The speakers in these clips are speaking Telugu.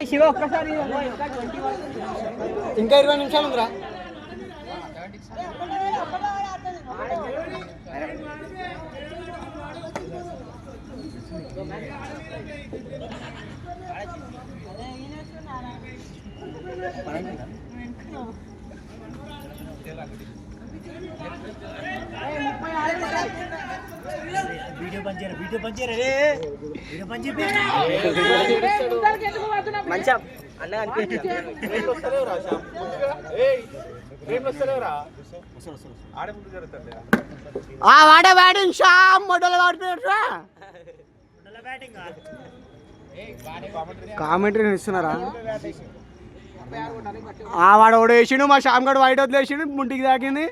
శివ ఒక్కసారి ఇంకా 20 నిమిషాలు ఉందిరా. వీడియో పంచారు రే వీడియో పంచి మంచిగా అన్నగా వాడే బ్యాటింగ్ షామ్ మొదలు వాడుతున్నారా కామెంటరీ ఇస్తున్నారా? వాడు ఒకడు వేసిండు, మా శ్యామ్ గడు వైట్ వదిలేసిండు, ముంటికి తాకింది.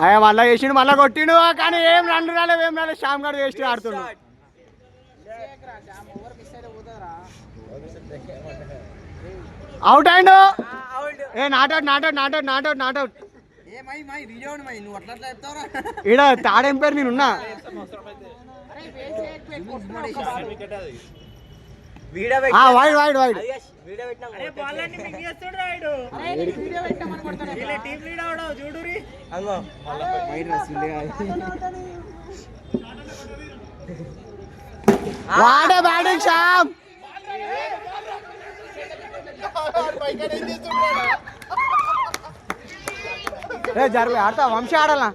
అయ్యా మళ్ళా వేసిండు, మళ్ళా కొట్టిండు, కానీ ఏం రన్ రాలేదు, ఏం రాలేదు. శ్యామ్ గడు వేస్ట్ ఆడుతున్నాడు. అవుట్ అయిండు. నాట్అవుట్ ఈడ తాడేం పేరు నేనున్నా. వైడ్ వాడే బ్యాటింగ్ శ్యామ్. జరిపి ఆడతా వంశీ ఆడాలా?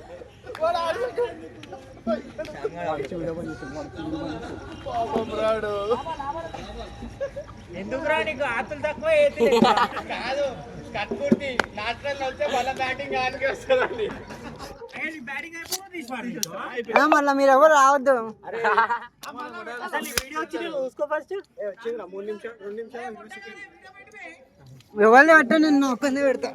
ఎందుకురా నీకు ఆతులు తక్కువ కాదు కట్కుర్తి నాచురల్ వస్తే మళ్ళీ బ్యాటింగ్ ఆనికి వస్తుందండి. మళ్ళీ మీరు ఎవరు రావద్దు. ఎవరిని పెట్టా, నేను ఒక్కనే పెడతా.